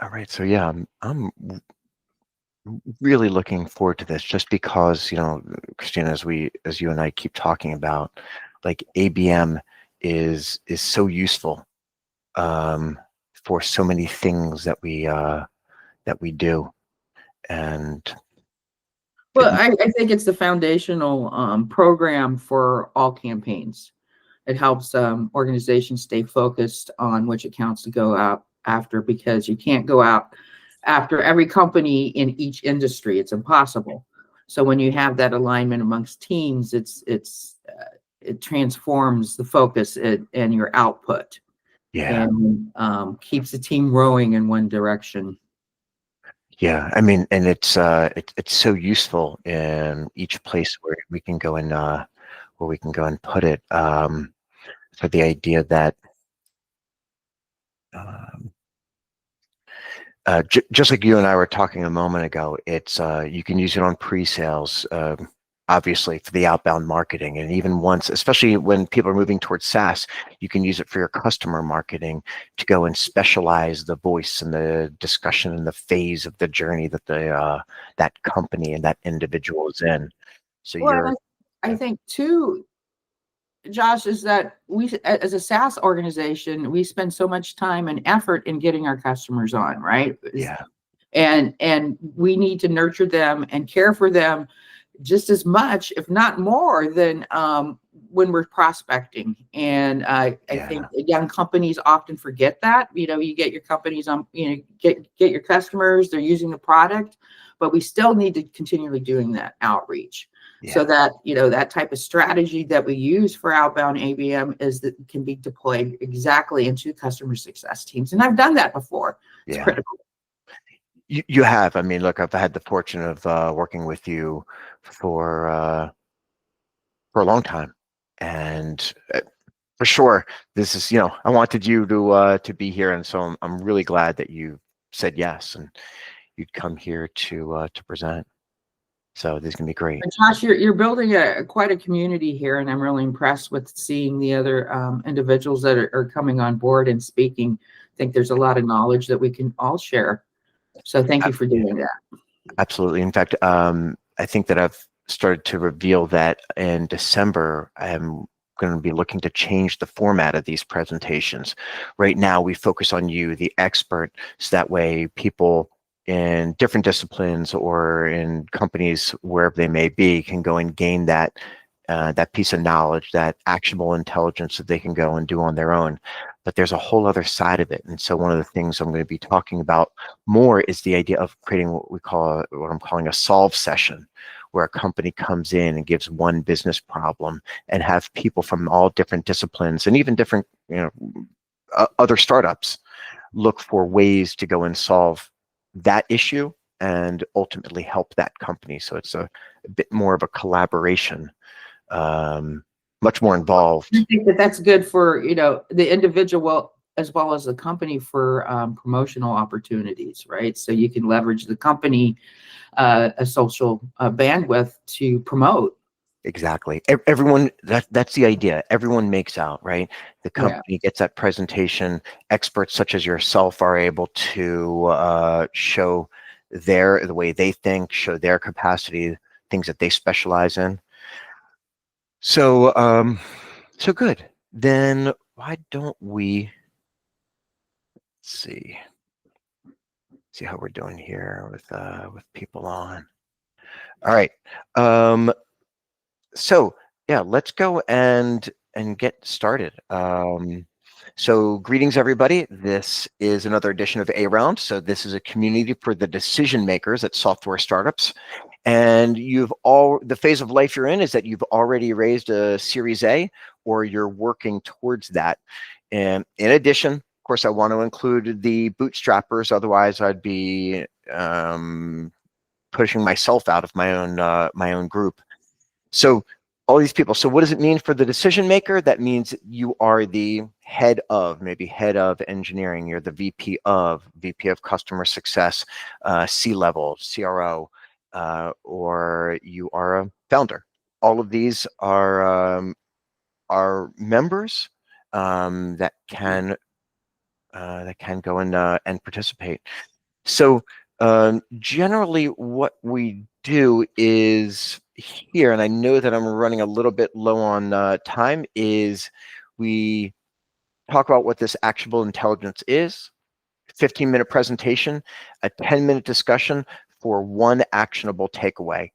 All right. So yeah, I'm really looking forward to this just because, Christina, as you and I keep talking about, like ABM is so useful um, for so many things that we do. And Well, I think it's the foundational program for all campaigns. It helps organizations stay focused on which accounts to go out after, because you can't go out after every company in each industry. It's impossible. So when you have that alignment amongst teams, it transforms the focus and your output, yeah, and keeps the team rowing in one direction. yeah. I mean, and it's so useful in each place where we can go and where we can go and put it. So the idea that um, just like you and I were talking a moment ago, it's you can use it on pre-sales, obviously for the outbound marketing, and even once, especially when people are moving towards SaaS, you can use it for your customer marketing to go and specialize the voice and the discussion and the phase of the journey that that company and that individual is in. So Well, you're, I yeah, think too, Josh, is that we, as a SaaS organization, we spend so much time and effort in getting our customers on, right? yeah, And we need to nurture them and care for them just as much, if not more, than when we're prospecting. And I think yeah, young companies often forget that. You get your companies on, get your customers, they're using the product, but we still need to continually doing that outreach. So yeah, that, that type of strategy that we use for outbound ABM is that can be deployed exactly into customer success teams. And I've done that before. It's yeah. critical. You have. I mean, look, I've had the fortune of working with you for uh, for a long time, and for sure, this is, I wanted you to be here, and so I'm really glad that you said yes and you'd come here to present. So this is gonna be great. And Josh, you're building quite a community here, and I'm really impressed with seeing the other individuals that are coming on board and speaking. I think there's a lot of knowledge that we can all share. So thank you for Yeah, doing that. absolutely. In fact, I think that I've started to reveal that in December, I'm going to be looking to change the format of these presentations. Right now, we focus on you, the expert, so that way people in different disciplines or in companies, wherever they may be, can go and gain that piece of knowledge, that actionable intelligence that they can go and do on their own. But there's a whole other side of it. And so one of the things I'm going to be talking about more is the idea of creating what I'm calling a solve session, where a company comes in and gives one business problem and have people from all different disciplines and even different, other startups look for ways to go and solve that issue and ultimately help that company. So it's a bit more of a collaboration, um, much more I involved. think that that's good for the individual as well as the company for promotional opportunities, right? So you can leverage the company a social bandwidth to promote. Exactly. Everyone, that's the idea. Everyone makes out, right? The Yeah. company gets that presentation. Experts such as yourself are able to show the way they think, show their capacity, things that they specialize in. So, so good. Then why don't we see how we're doing here with people on. All right. Um, So yeah, let's go and get started. So greetings, everybody. This is another edition of A Round. So this is a community for the decision makers at software startups. And the phase of life you're in is that you've already raised a Series A or you're working towards that. And in addition, of course, I want to include the bootstrappers. Otherwise, I'd be pushing myself out of my own group. So all these people. So what does it mean for the decision maker? That means you are the head of, maybe head of engineering. You're the VP of customer success, C-level, CRO, or you are a founder. All of these are members that can that can go and participate. So generally what we do is here, and I know that I'm running a little bit low on time, is we talk about what this actionable intelligence is, 15-minute presentation, a 10-minute discussion for one actionable takeaway.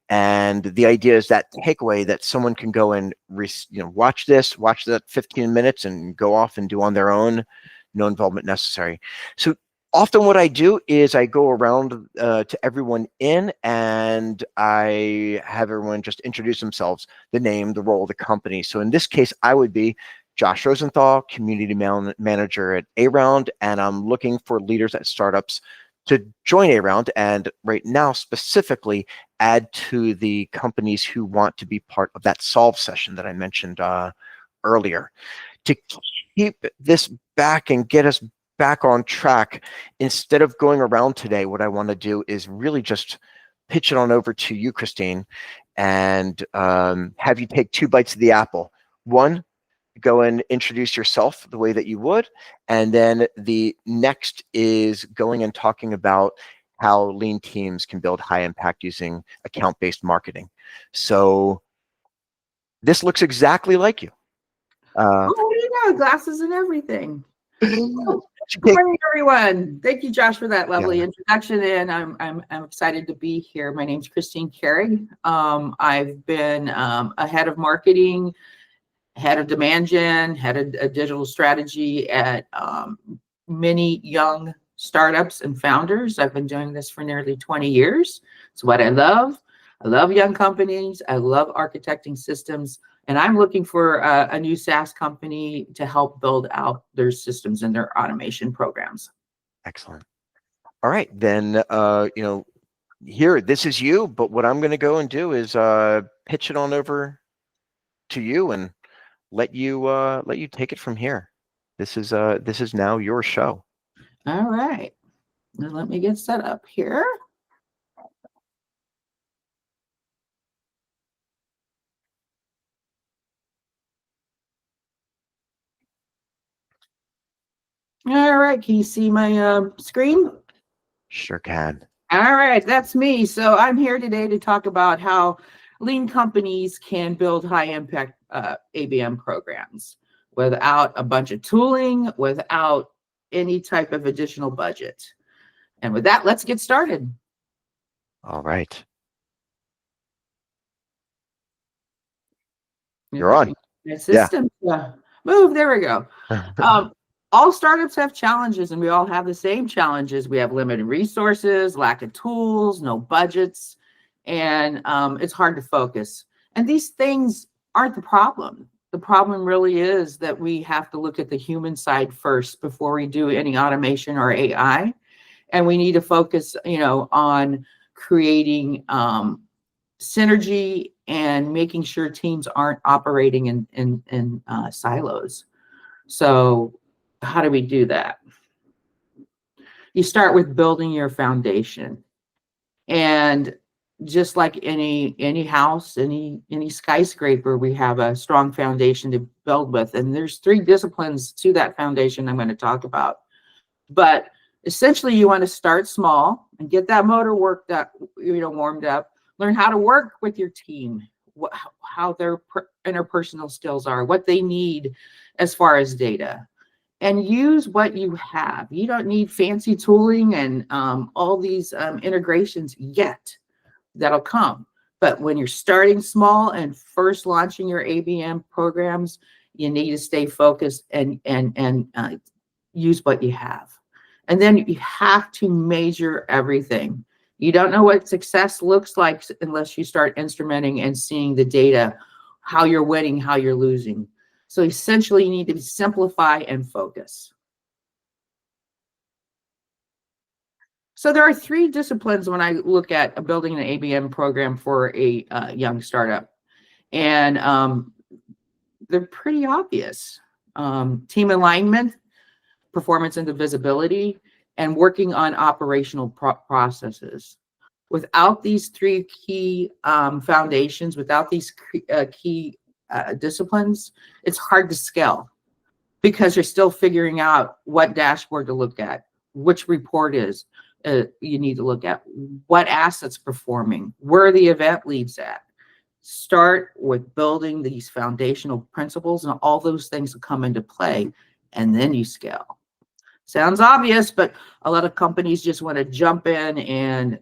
And the idea is that takeaway that someone can go and watch that 15 minutes and go off and do on their own, no involvement necessary. So often what I do is I go around to everyone and I have everyone just introduce themselves, the name, the role, the company. So in this case, I would be Josh Rosenthal, community manager at A-Round, and I'm looking for leaders at startups to join A-Round, and right now specifically add to the companies who want to be part of that solve session that I mentioned earlier. To keep this back and get us back on track, instead of going around today, what I want to do is really just pitch it on over to you, Christine, and have you take 2 bites of the apple. One, go and introduce yourself the way that you would, and then the next is going and talking about how lean teams can build high impact using account-based marketing. So this looks exactly like you. Glasses and everything. Good morning, everyone. Thank you, Josh, for that lovely introduction, and I'm excited to be here. My name's Christine Carrig. I've been a head of marketing, head of demand gen, head of a digital strategy at many young startups and founders. I've been doing this for nearly 20 years. It's what I love. I love young companies. I love architecting systems. And I'm looking for a new SaaS company to help build out their systems and their automation programs. Excellent. All right, then, here, this is you, but what I'm going to go and do is pitch it on over to you and let you take it from here. This is now your show. All right. Now let me get set up here. All right. Can you see my screen? Sure can. All right. That's me. So I'm here today to talk about how lean companies can build high impact ABM programs without a bunch of tooling, without any type of additional budget. And with that, let's get started. All right. You're on. System. Yeah. Move. There we go. All startups have challenges, and we all have the same challenges. We have limited resources, lack of tools, no budgets, and it's hard to focus. And these things aren't the problem. The problem really is that we have to look at the human side first before we do any automation or AI. And we need to focus, on creating synergy and making sure teams aren't operating in silos. So how do we do that? You start with building your foundation. And just like any house, any skyscraper, we have a strong foundation to build with. And there's 3 disciplines to that foundation I'm going to talk about. But essentially, you want to start small and get that motor worked up, warmed up. Learn how to work with your team, how their interpersonal skills are, what they need as far as data, and use what you have. You don't need fancy tooling and all these integrations yet. That'll come. But when you're starting small and first launching your ABM programs, you need to stay focused and use what you have. And then you have to measure everything. You don't know what success looks like unless you start instrumenting and seeing the data, how you're winning, how you're losing. So essentially, you need to simplify and focus. So there are 3 disciplines when I look at building an ABM program for a young startup. And they're pretty obvious. Team alignment, performance and visibility, and working on operational processes. Without these 3 key foundations, without these key disciplines, it's hard to scale. because you're still figuring out what dashboard to look at, which report is you need to look at, what assets performing, where are the event leads at. Start with building these foundational principles, and all those things will come into play, and then you scale. Sounds obvious, but a lot of companies just want to jump in and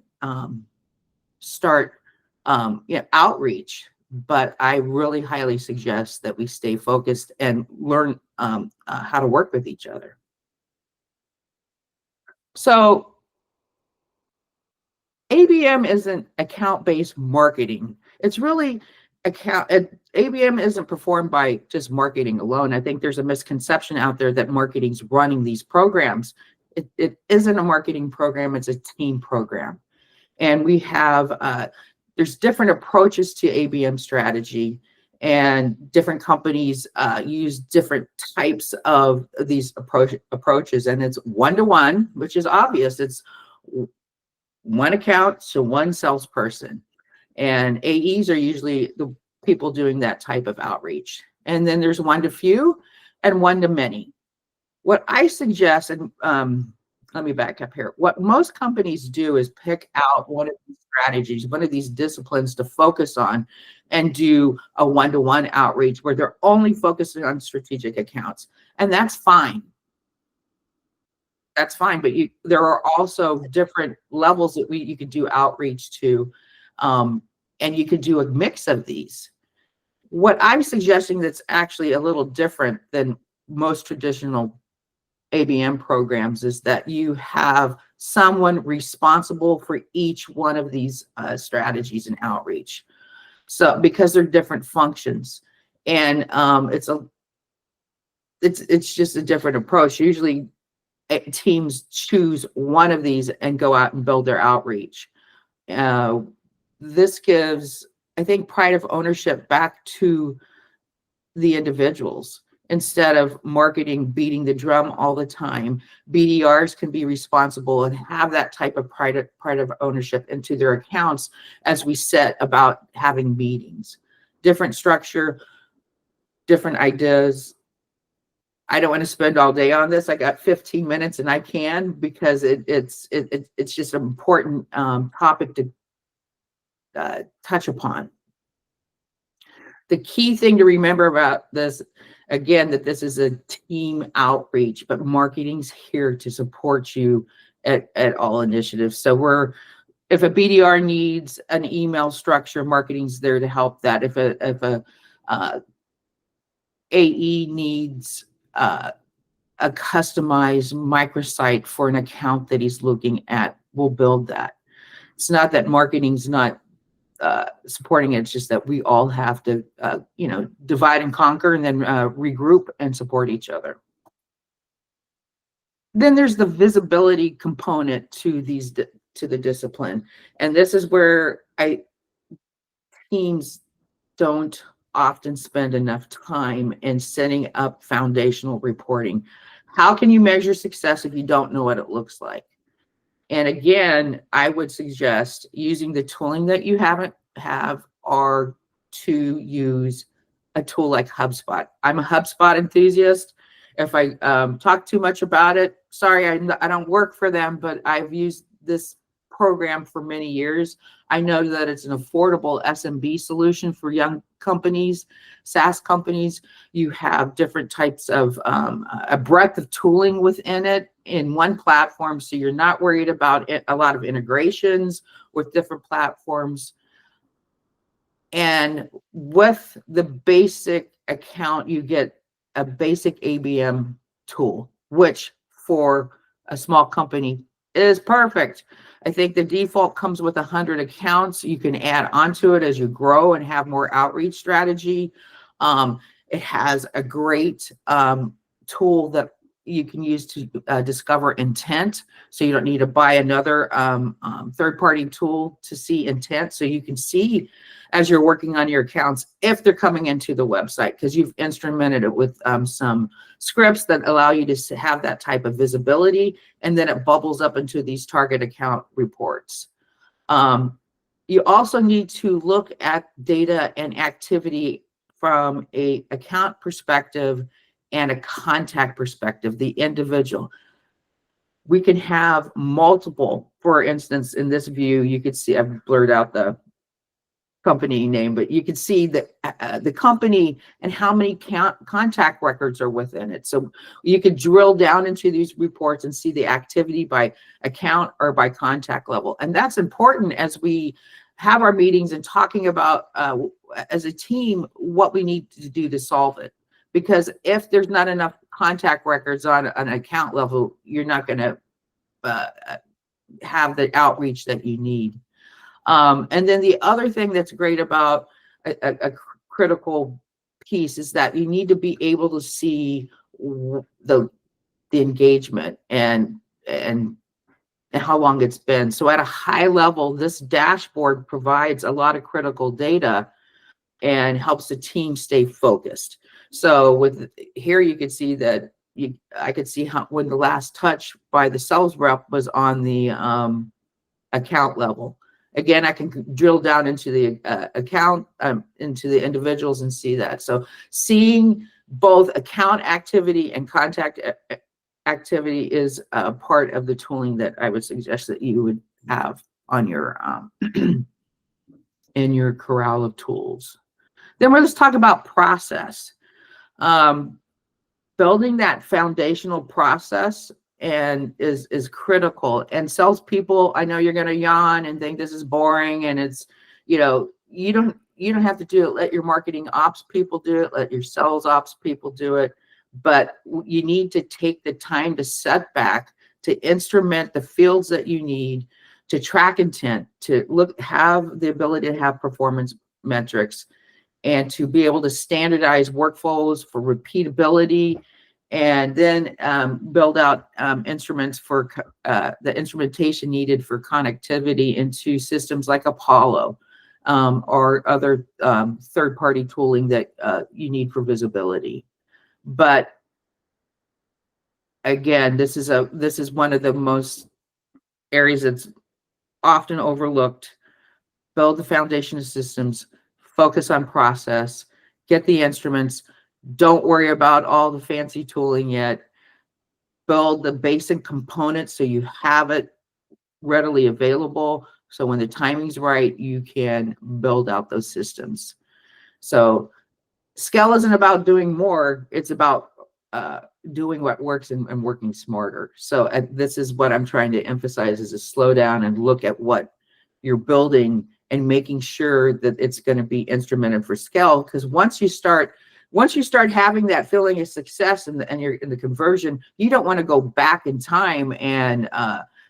start outreach. But I really highly suggest that we stay focused and learn how to work with each other. So ABM isn't account-based marketing. It's really ABM isn't performed by just marketing alone. I think there's a misconception out there that marketing's running these programs. It isn't a marketing program, it's a team program. And we have, there's different approaches to ABM strategy, and different companies use different types of these approaches. And it's one-to-one, which is obvious. It's one account to one salesperson. And AEs are usually the people doing that type of outreach. And then there's one to few and one to many. What I suggest, and let me back up here. What most companies do is pick out one of these strategies, one of these disciplines to focus on, and do a one-to-one outreach where they're only focusing on strategic accounts. And that's fine. That's fine, but there are also different levels that you could do outreach to, and you could do a mix of these. What I'm suggesting that's actually a little different than most traditional ABM programs is that you have someone responsible for each one of these strategies and outreach. So because they're different functions, and it's just a different approach. Usually teams choose one of these and go out and build their outreach. This gives, I think, pride of ownership back to the individuals. Instead of marketing beating the drum all the time, BDRs can be responsible and have that type of pride of ownership into their accounts as we set about having meetings. Different structure, different ideas. I don't want to spend all day on this. I got 15 minutes, and I can, because it's just an important topic to touch upon. The key thing to remember about this, again, that this is a team outreach, but marketing's here to support you at all initiatives. So if a BDR needs an email structure, marketing's there to help that. If a AE needs a customized microsite for an account that he's looking at, we'll build that. It's not that marketing's not supporting it. It's just that we all have to, divide and conquer, and then regroup and support each other. Then there's the visibility component to the discipline, and this is where teams don't often spend enough time in setting up foundational reporting. How can you measure success if you don't know what it looks like? And again, I would suggest using the tooling that you have, or to use a tool like HubSpot. I'm a HubSpot enthusiast. If I talk too much about it, sorry, I don't work for them, but I've used this program for many years. I know that it's an affordable SMB solution for young companies, SaaS companies. You have different types of a breadth of tooling within it in one platform, so you're not worried about a lot of integrations with different platforms. And with the basic account, you get a basic ABM tool, which for a small company is perfect. I think the default comes with 100 accounts. You can add onto it as you grow and have more outreach strategy. It has a great tool that you can use to discover intent. So you don't need to buy another third-party tool to see intent. So you can see, as you're working on your accounts, if they're coming into the website, because you've instrumented it with some scripts that allow you to have that type of visibility, and then it bubbles up into these target account reports. You also need to look at data and activity from an account perspective and a contact perspective, the individual. We can have multiple, for instance, in this view, you could see, I've blurred out the company name, but you can see the company and how many contact records are within it. So you could drill down into these reports and see the activity by account or by contact level. And that's important as we have our meetings and talking about, as a team, what we need to do to solve it. Because if there's not enough contact records on an account level, you're not going to have the outreach that you need. And then the other thing that's great about a critical piece is that you need to be able to see the engagement and how long it's been. So at a high level, this dashboard provides a lot of critical data and helps the team stay focused. So with here, you could see that I could see how when the last touch by the sales rep was on the account level. Again, I can drill down into the account, into the individuals and see that. So seeing both account activity and contact activity is a part of the tooling that I would suggest that you would have on your in your corral of tools. Then let's talk about process. Building that foundational process and is critical. And salespeople, I know you're going to yawn and think this is boring, and it's, you don't have to do it. Let your marketing ops people do it. Let your sales ops people do it. But you need to take the time to set back, to instrument the fields that you need, to track intent, to have the ability to have performance metrics, and to be able to standardize workflows for repeatability, and then build out instruments for the instrumentation needed for connectivity into systems like Apollo or other third-party tooling that you need for visibility. But again, this is one of the most areas that's often overlooked. Build the foundation of systems, focus on process, get the instruments. Don't worry about all the fancy tooling yet. Build the basic components so you have it readily available. So when the timing's right, you can build out those systems. So scale isn't about doing more. It's about doing what works and working smarter. So this is what I'm trying to emphasize, is to slow down and look at what you're building and making sure that it's going to be instrumented for scale. Because once you start having that feeling of success and you're in the conversion, you don't want to go back in time and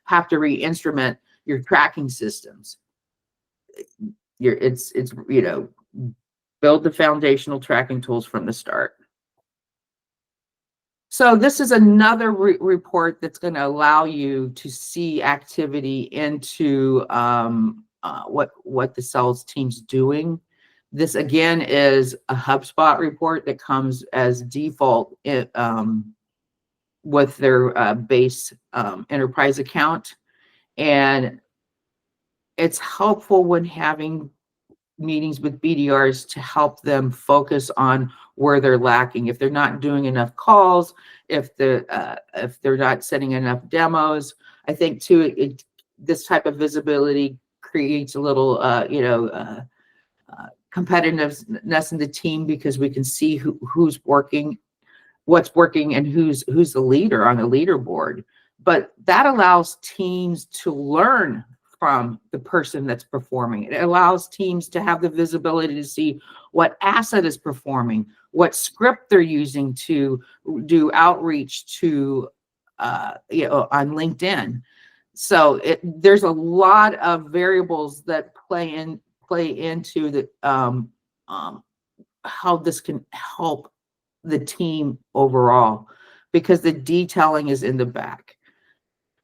have to re-instrument your tracking systems. It's build the foundational tracking tools from the start. So this is another report that's going to allow you to see activity into what the sales team's doing. This again is a HubSpot report that comes as default with their base enterprise account, and it's helpful when having meetings with BDRs to help them focus on where they're lacking. If they're not doing enough calls, if they're not setting enough demos, I think too this type of visibility creates a little competitiveness in the team, because we can see who's working, what's working, and who's the leader on the leaderboard. But that allows teams to learn from the person that's performing. It allows teams to have the visibility to see what asset is performing, what script they're using to do outreach to on LinkedIn. So there's a lot of variables that play into the how this can help the team overall, because the detailing is in the back.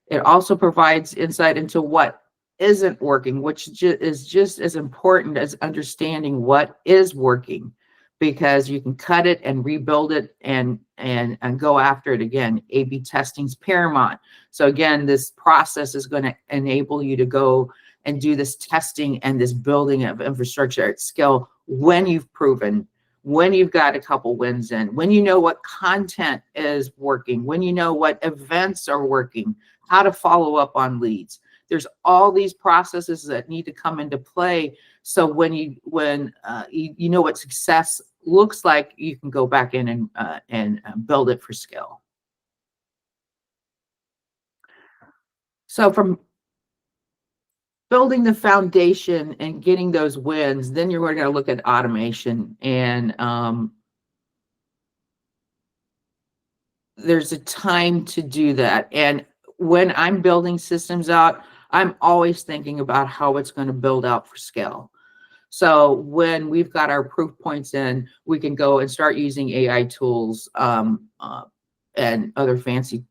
It also provides insight into what isn't working, which is just as important as understanding what is working, because you can cut it and rebuild it and go after it again. A/B testing is paramount. So again, this process is going to enable you to go and do this testing and this building of infrastructure at scale when you've proven when you've got a couple wins in, when you know what content is working, when you know what events are working, how to follow up on leads. There's all these processes that need to come into play. So when you know what success looks like, you can go back in and build it for scale. So from building the foundation and getting those wins, then you're going to look at automation. And there's a time to do that. And when I'm building systems out, I'm always thinking about how it's going to build out for scale. So when we've got our proof points in, we can go and start using AI tools and other fancy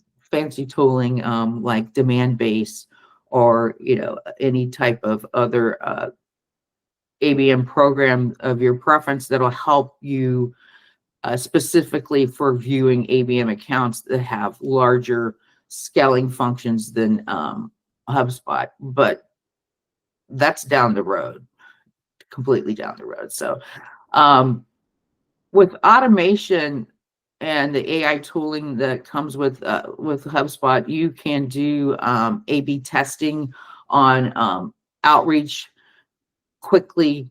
tooling like demand base, or any type of other ABM program of your preference that'll help you specifically for viewing ABM accounts that have larger scaling functions than HubSpot. But that's down the road, completely down the road. So with automation and the AI tooling that comes with HubSpot, you can do A/B testing on outreach quickly.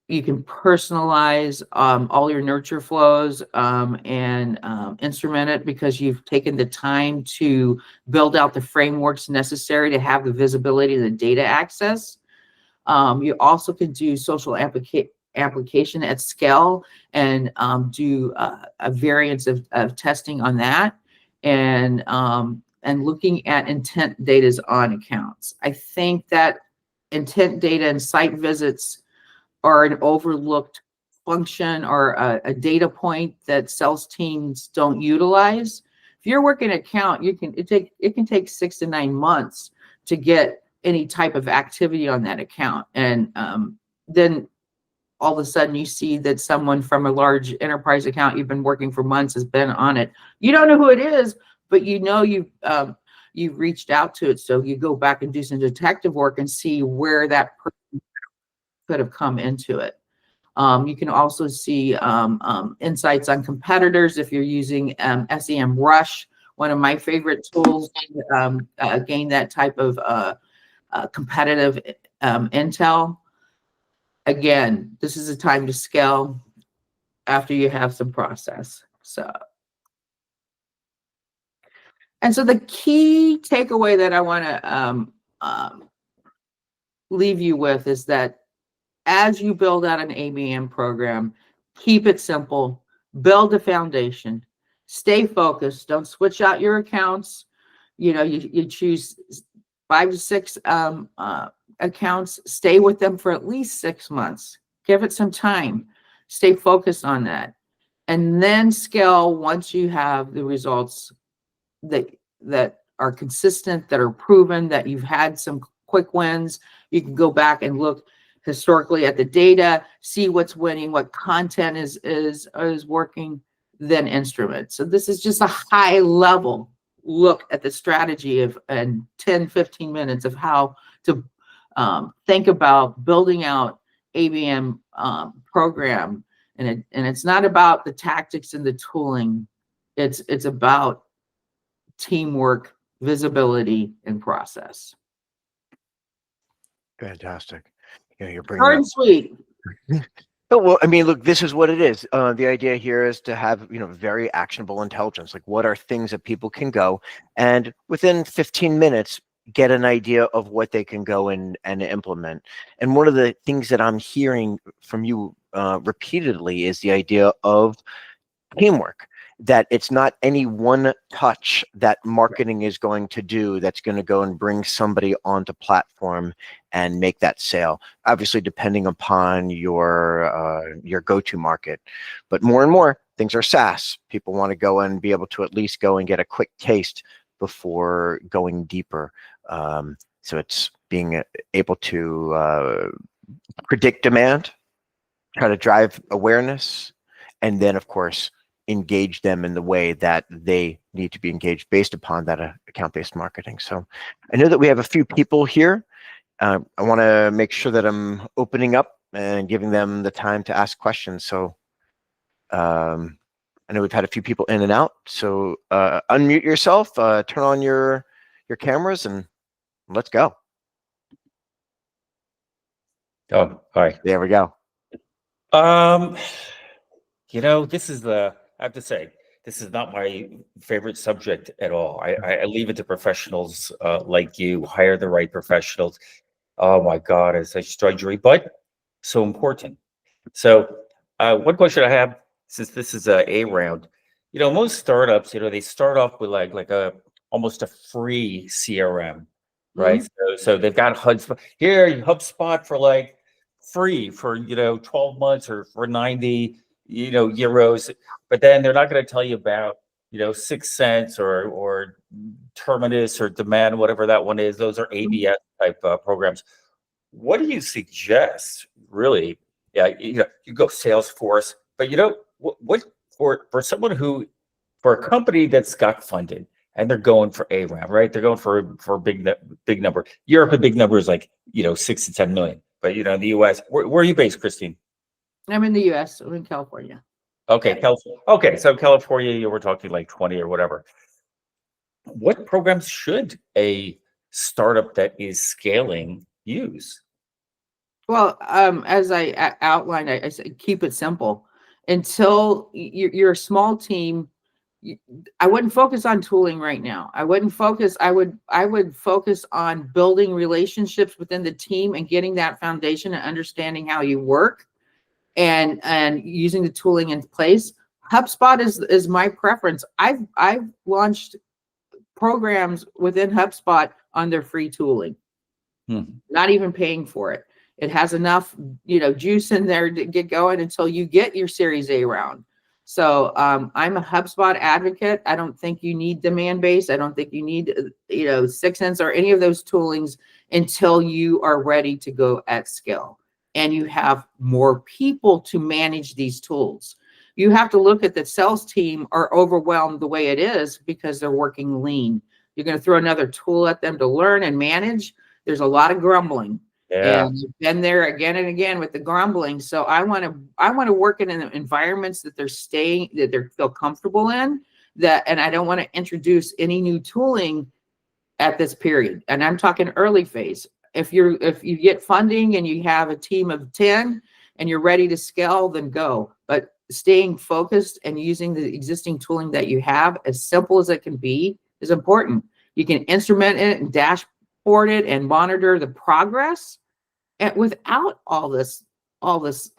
You can personalize all your nurture flows and instrument it, because you've taken the time to build out the frameworks necessary to have the visibility of the data access. You also can do social application at scale and do a variance of testing on that, and looking at intent data on accounts. I think that intent data and site visits are an overlooked function, or a data point that sales teams don't utilize. If you're working an account, it can take 6 to 9 months to get any type of activity on that account. And then all of a sudden you see that someone from a large enterprise account you've been working for months has been on it. You don't know who it is, but you've reached out to it. So you go back and do some detective work and see where that person could have come into it. You can also see insights on competitors if you're using SEM Rush, one of my favorite tools to gain that type of competitive intel. Again, this is a time to scale after you have some process. And so the key takeaway that I want to leave you with is that as you build out an ABM program, keep it simple, build a foundation, stay focused, don't switch out your accounts. You choose 5 to 6 accounts, stay with them for at least 6 months, give it some time, stay focused on that, and then scale once you have the results that are consistent, that are proven, that you've had some quick wins. You can go back and look historically at the data, see what's winning, what content is working, then instrument. So this is just a high level look at the strategy of, and 10, 15 minutes of how to think about building out ABM program. And it's not about the tactics and the tooling. It's about teamwork, visibility, and process. Fantastic. You're bringing short and sweet. Oh, well, I mean, look, this is what it is. The idea here is to have, very actionable intelligence. Like, what are things that people can go and within 15 minutes get an idea of what they can go and implement. And one of the things that I'm hearing from you repeatedly is the idea of teamwork, that it's not any one touch that marketing is going to do that's going to go and bring somebody onto platform and make that sale, obviously depending upon your go-to market. But more and more things are SaaS. People want to go and be able to at least go and get a quick taste before going deeper. So it's being able to predict demand, try to drive awareness, and then of course engage them in the way that they need to be engaged based upon that account-based marketing. So I know that we have a few people here. I want to make sure that I'm opening up and giving them the time to ask questions. So I know we've had a few people in and out, so unmute yourself, turn on your cameras, and let's go. Oh, hi. There we go. This is I have to say, this is not my favorite subject at all. I leave it to professionals like you. Hire the right professionals. Oh my God, it's such drudgery, but so important. So, one question I have, since this is a round, most startups, they start off with like a almost a free CRM, right? So they've got HubSpot here, HubSpot for like free for 12 months or for 90 euros, but then they're not going to tell you about 6 Sense or Terminus or Demand, whatever that one is. Those are ABS type programs. What do you suggest, really? Yeah, you go Salesforce, but what for someone for a company that's got funded and they're going for a round, right? They're going for a big number. Europe, a big number is like 6 to 10 million, but in the US, where are you based, Christine? I'm in the US. I'm in California. Okay, Yeah. California. Okay, so California, we're talking like 20 or whatever. What programs should a startup that is scaling use? Well, as I outlined, I said keep it simple. Until you're a small team, I wouldn't focus on tooling right now. I wouldn't focus. I would focus on building relationships within the team and getting that foundation and understanding how you work, and using the tooling in place. HubSpot is my preference. I've launched programs within HubSpot on their free tooling, not even paying for it. It has enough, juice in there to get going until you get your Series A round. So I'm a HubSpot advocate. I don't think you need demand base. I don't think you need, 6Sense or any of those toolings until you are ready to go at scale and you have more people to manage these tools. You have to look at the sales team are overwhelmed the way it is because they're working lean. You're going to throw another tool at them to learn and manage. There's a lot of grumbling. Yeah. And you've been there again and again with the grumbling. So I want to work in environments that they feel comfortable in, and I don't want to introduce any new tooling at this period. And I'm talking early phase. If you get funding and you have a team of 10 and you're ready to scale, then go. But staying focused and using the existing tooling that you have, as simple as it can be, is important. You can instrument it and dashboard it and monitor the progress, and without all this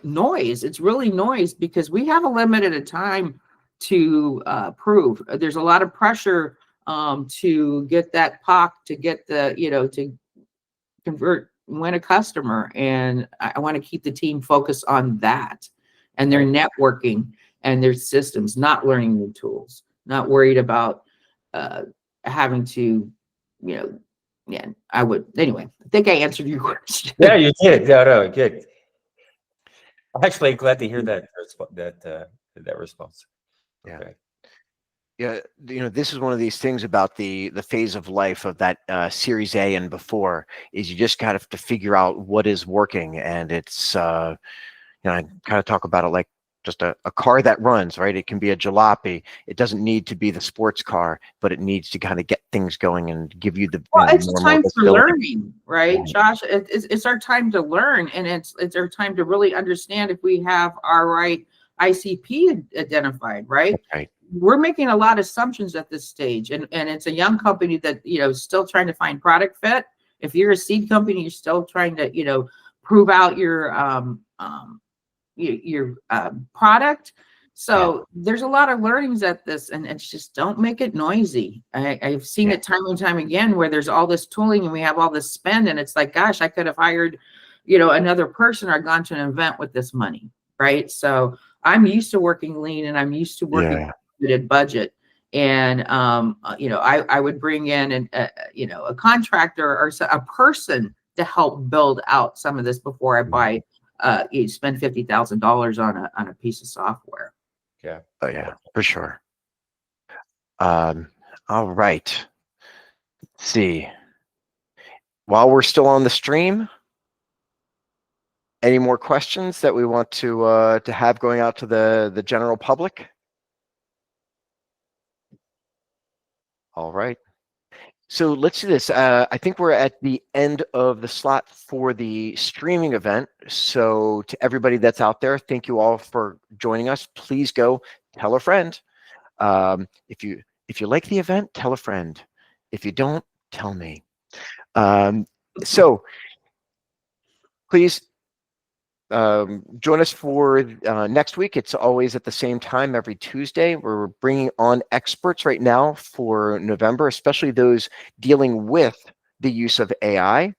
noise. It's really noise because we have a limited time to prove. There's a lot of pressure to get that POC, to get to convert, win a customer, and I want to keep the team focused on that and their networking and their systems, not learning new tools, not worried about having to, yeah, I would. Anyway, I think I answered your question. Yeah, you did. No, good. I'm actually glad to hear that response. Yeah. Okay. Yeah, this is one of these things about the phase of life of that Series A and before, is you just kind of have to figure out what is working, and it's I kind of talk about it like just a car that runs, right? It can be a jalopy. It doesn't need to be the sports car, but it needs to kind of get things going and give you the it's time for stability. learning, right, Josh? It's our time to learn, and it's our time to really understand if we have our right ICP identified, right? Right. We're making a lot of assumptions at this stage, and it's a young company that is still trying to find product fit. If you're a seed company, you're still trying to prove out your product. So there's a lot of learnings at this, and it's just don't make it noisy. I've seen it time and time again where there's all this tooling and we have all this spend, and it's like, gosh, I could have hired another person or gone to an event with this money, right? So I'm used to working lean, and I'm used to working with budget. And I would bring in a contractor or a person to help build out some of this before I buy. You spend $50,000 on a piece of software. Yeah. Oh yeah, for sure. All right. Let's see. While we're still on the stream, Any more questions that we want to have going out to the general public? All right. So let's do this. I think we're at the end of the slot for the streaming event. So to everybody that's out there, thank you all for joining us. Please go tell a friend. If you like the event, tell a friend. If you don't, tell me. So please join us for next week. It's always at the same time every Tuesday. We're bringing on experts right now for November, especially those dealing with the use of AI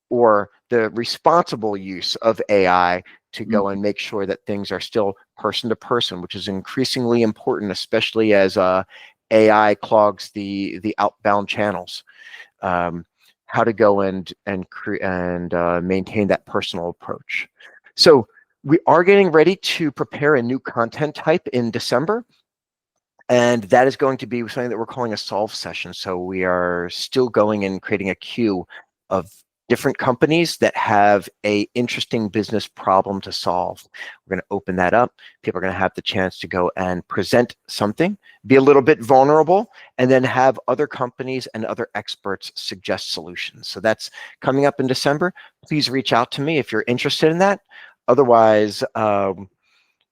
or the responsible use of AI to go and make sure that things are still person to person, which is increasingly important, especially as AI clogs the outbound channels. How to go and maintain that personal approach. So we are getting ready to prepare a new content type in December, and that is going to be something that we're calling a solve session. So we are still going and creating a queue of different companies that have a interesting business problem to solve. We're going to open that up. People are going to have the chance to go and present something, be a little bit vulnerable, and then have other companies and other experts suggest solutions. So that's coming up in December. Please reach out to me if you're interested in that. Otherwise,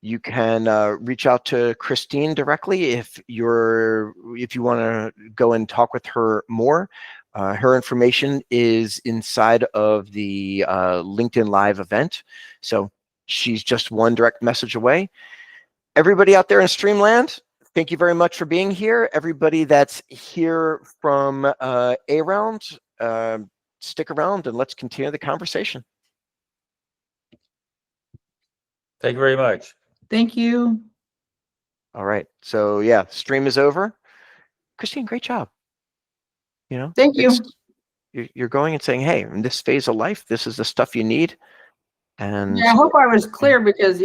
you can reach out to Christine directly if you want to go and talk with her more. Her information is inside of the LinkedIn Live event. So she's just one direct message away. Everybody out there in Streamland, thank you very much for being here. Everybody that's here from A-Round, stick around and let's continue the conversation. Thank you very much. Thank you. All right. So yeah, stream is over. Christine, great job. You know, Thank you. You're going and saying, hey, in this phase of life, this is the stuff you need. And yeah, I hope I was clear because,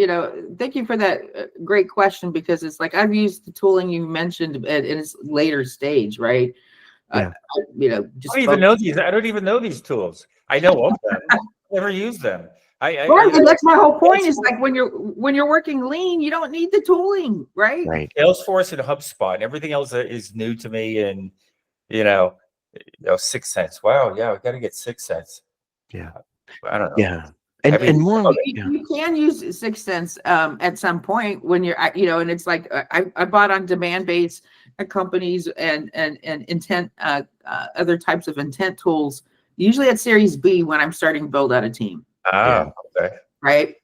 thank you for that great question, because it's like I've used the tooling you mentioned in its later stage, right? Yeah. Just I don't even know these. I don't even know these tools. I know of them. I never use them. Right, that's my whole point. Is like when you're working lean, you don't need the tooling, right? Right. Salesforce and HubSpot and everything else is new to me, and 6 Sense. Wow, yeah, we got to get 6 Sense. Yeah, I don't know. Yeah, and more. You can use 6 Sense at some point when you're, and it's like I bought on demand-based companies and intent, other types of intent tools. Usually at Series B when I'm starting to build out a team. Ah, okay. Right.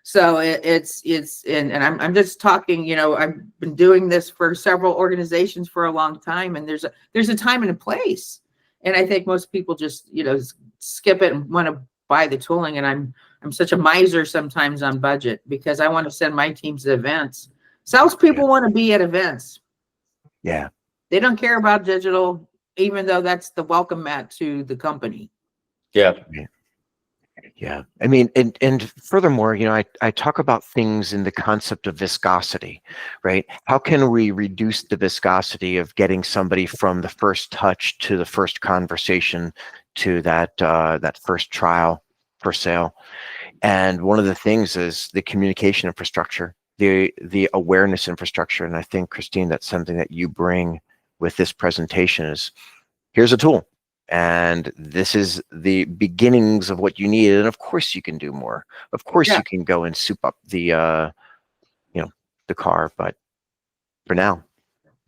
So it's and I'm just talking, I've been doing this for several organizations for a long time, and there's a time and a place. And I think most people just, skip it and want to buy the tooling. And I'm such a miser sometimes on budget because I want to send my teams to events. Salespeople want to be at events. Yeah. They don't care about digital, even though that's the welcome mat to the company. Yeah. Yeah. I mean, and furthermore, I talk about things in the concept of viscosity, right? How can we reduce the viscosity of getting somebody from the first touch to the first conversation to that first trial for sale? And one of the things is the communication infrastructure, the awareness infrastructure. And I think, Christine, that's something that you bring with this presentation is, here's a tool. And this is the beginnings of what you need. And of course you can do more. Of course you can go and soup up the car, but for now.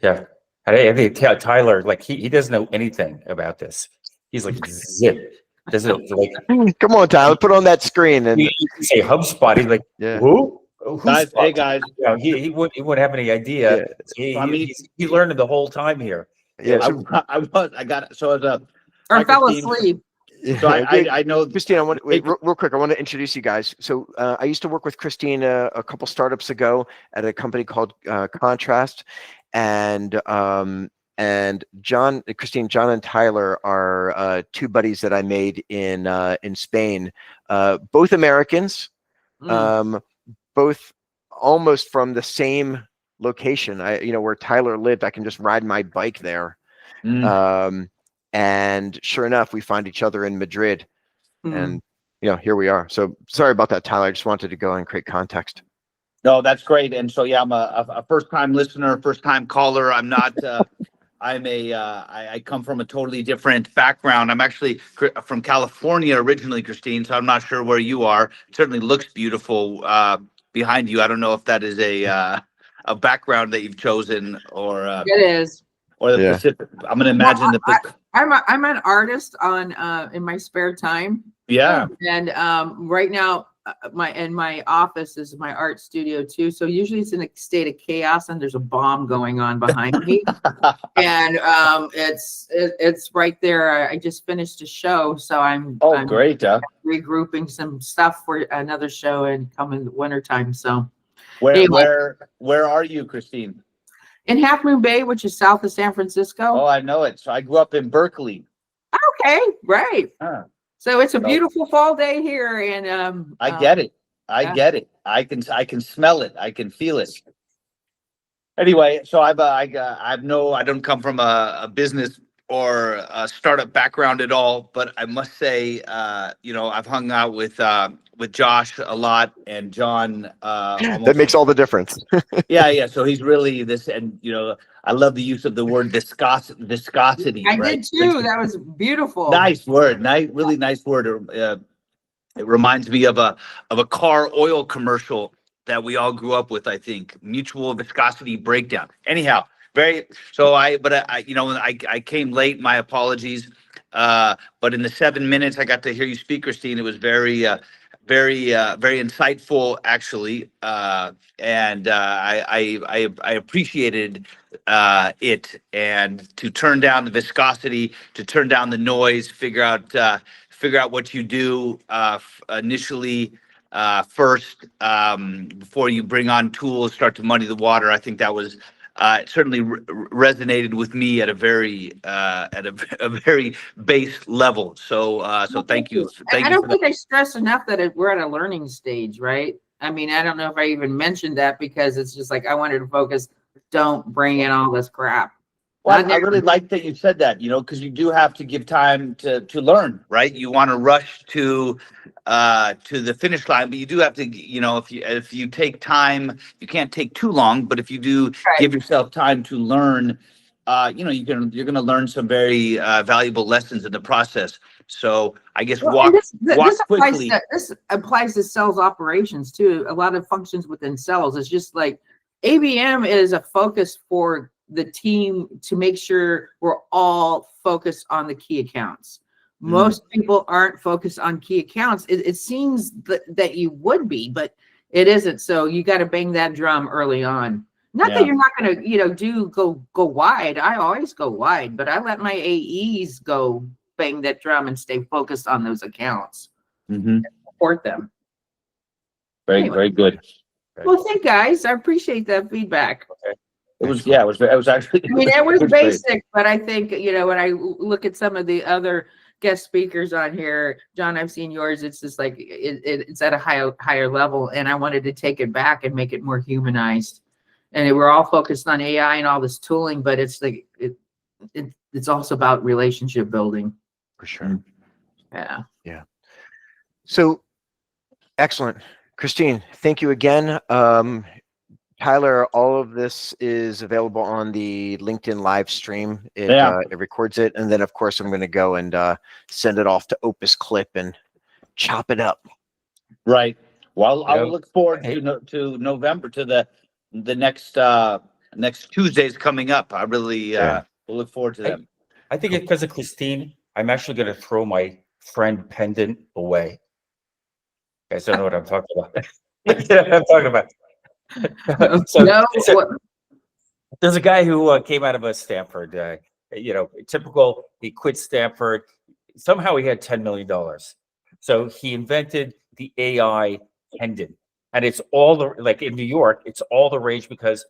Yeah. I think Tyler, like he doesn't know anything about this. He's like, zip. Doesn't like. Come on, Tyler, put on that screen and you say HubSpot. He's like, yeah. Who? Guys, hey guys. He wouldn't have any idea. Yeah. He learned the whole time here. Yeah. So as a Or fell asleep. So I know, Christine, real quick. I want to introduce you guys. So I used to work with Christine a couple startups ago at a company called Contrast, and Christine, John, and Tyler are two buddies that I made in Spain. Both Americans, both almost from the same location. Where Tyler lived, I can just ride my bike there. And sure enough, we find each other in Madrid, and here we are. So sorry about that, Tyler. I just wanted to go and create context. No, that's great. And so, yeah, I'm a first-time listener, first-time caller. I'm not, I come from a totally different background. I'm actually from California originally, Christine, so I'm not sure where you are. It certainly looks beautiful behind you. I don't know if that is a background that you've chosen or It is. or the Pacific. I'm going to imagine I'm an artist on in my spare time. Yeah. And right now, my office is my art studio too. So usually it's in a state of chaos, and there's a bomb going on behind me, and it's right there. I just finished a show, so I'm great. Regrouping some stuff for another show and come in the wintertime. So where are you, Christine? In Half Moon Bay, which is south of San Francisco. Oh, I know it. So I grew up in Berkeley. Okay, right. So it's a beautiful fall day here, and I get it. I get it. I can smell it. I can feel it. Anyway, so I don't come from a business or a startup background at all, but I must say, I've hung out with Josh a lot, and John. That makes all the difference. Yeah. So he's really this, and I love the use of the word viscosity. I did too. That was beautiful. Nice word. Really nice word. It reminds me of a car oil commercial that we all grew up with. I think mutual viscosity breakdown. Anyhow, I came late. My apologies. But in the 7 minutes I got to hear you speak, Christine, it was very insightful, actually, and I appreciated it. And to turn down the viscosity, to turn down the noise, figure out what you do initially first before you bring on tools, start to muddy the water. I think that was certainly resonated with me at a very base level. So thank you. I don't think I stress enough that we're at a learning stage, right? I mean, I don't know if I even mentioned that, because it's just like I wanted to focus. Don't bring in all this crap. Well, I really like that you said that, because you do have to give time to learn, right? You want to rush to the finish line, but you do have to, if you take time, you can't take too long, but if you do give yourself time to learn, you're going to learn some very valuable lessons in the process. So I guess walk quickly. This applies to sales operations too. A lot of functions within sales. It's just like ABM is a focus for the team to make sure we're all focused on the key accounts. Most people aren't focused on key accounts. It seems that you would be, but it isn't. So you got to bang that drum early on. Not that you're not going to, go wide. I always go wide, but I let my AEs go bang that drum and stay focused on those accounts. And support them. Very good. Well, thank you guys. I appreciate that feedback. Okay. It was actually. I mean, it was basic, but I think when I look at some of the other guest speakers on here, John, I've seen yours. It's just like it's at a higher level, and I wanted to take it back and make it more humanized. And we're all focused on AI and all this tooling, but it's like it's also about relationship building. For sure. Yeah. So excellent, Christine. Thank you again. Tyler, all of this is available on the LinkedIn live stream. It records it. And then, of course, I'm going to go and send it off to Opus Clip and chop it up. Right. Well, I will look forward to November, to the next Tuesdays coming up. I really will look forward to them. I think it's because of Christine. I'm actually going to throw my friend pendant away. You guys don't know what I'm talking about. I'm talking about. There's a guy who came out of Stanford, typical, he quit Stanford. Somehow he had $10 million. So he invented the AI pendant. And it's like in New York, it's all the rage because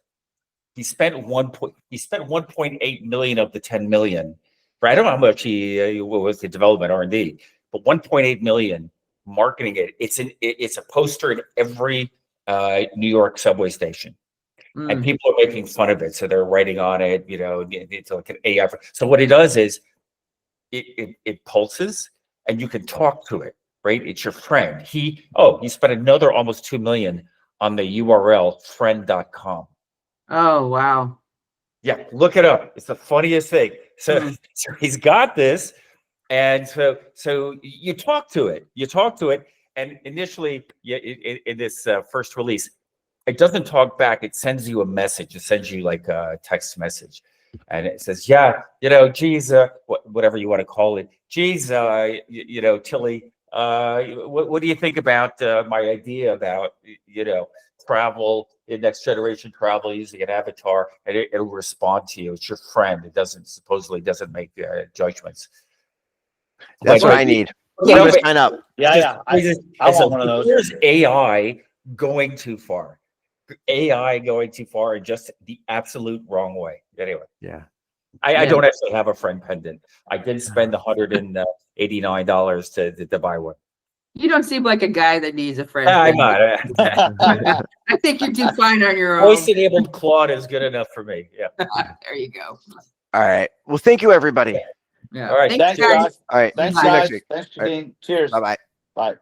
he spent 1.8 million of the 10 million. Right? I don't know how much he was the development R&D, but 1.8 million marketing it. It's a poster in every New York subway station, and people are making fun of it. So they're writing on it, it's like an AI. So what it does is it pulses, and you can talk to it. right? It's your friend. He spent another almost 2 million on the URL friend.com. Oh, wow. Yeah, look it up. It's the funniest thing. So, so he's got this, and so you talk to it. And initially, in this first release, it doesn't talk back. It sends you a message. It sends you like a text message, and it says, "Yeah, geez, whatever you want to call it. Geez, Tilly, what do you think about my idea about travel, next generation travel using an avatar?" And it'll respond to you. It's your friend. It supposedly doesn't make judgments. That's what I need. I'm gonna sign up. Yeah. I want one of those. Here's AI going too far. AI going too far in just the absolute wrong way. Anyway. Yeah. I don't actually have a friend pendant. I did spend $189 to buy one. You don't seem like a guy that needs a friend. I'm not. I think you're too fine on your own. Voice-enabled Claude is good enough for me. Yeah. There you go. All right. Well, thank you, everybody. Yeah. All right. Thanks, guys. guys. All right. Thanks, See you next guys. week. Thanks, All right. Christine. Cheers. Bye-bye. Bye.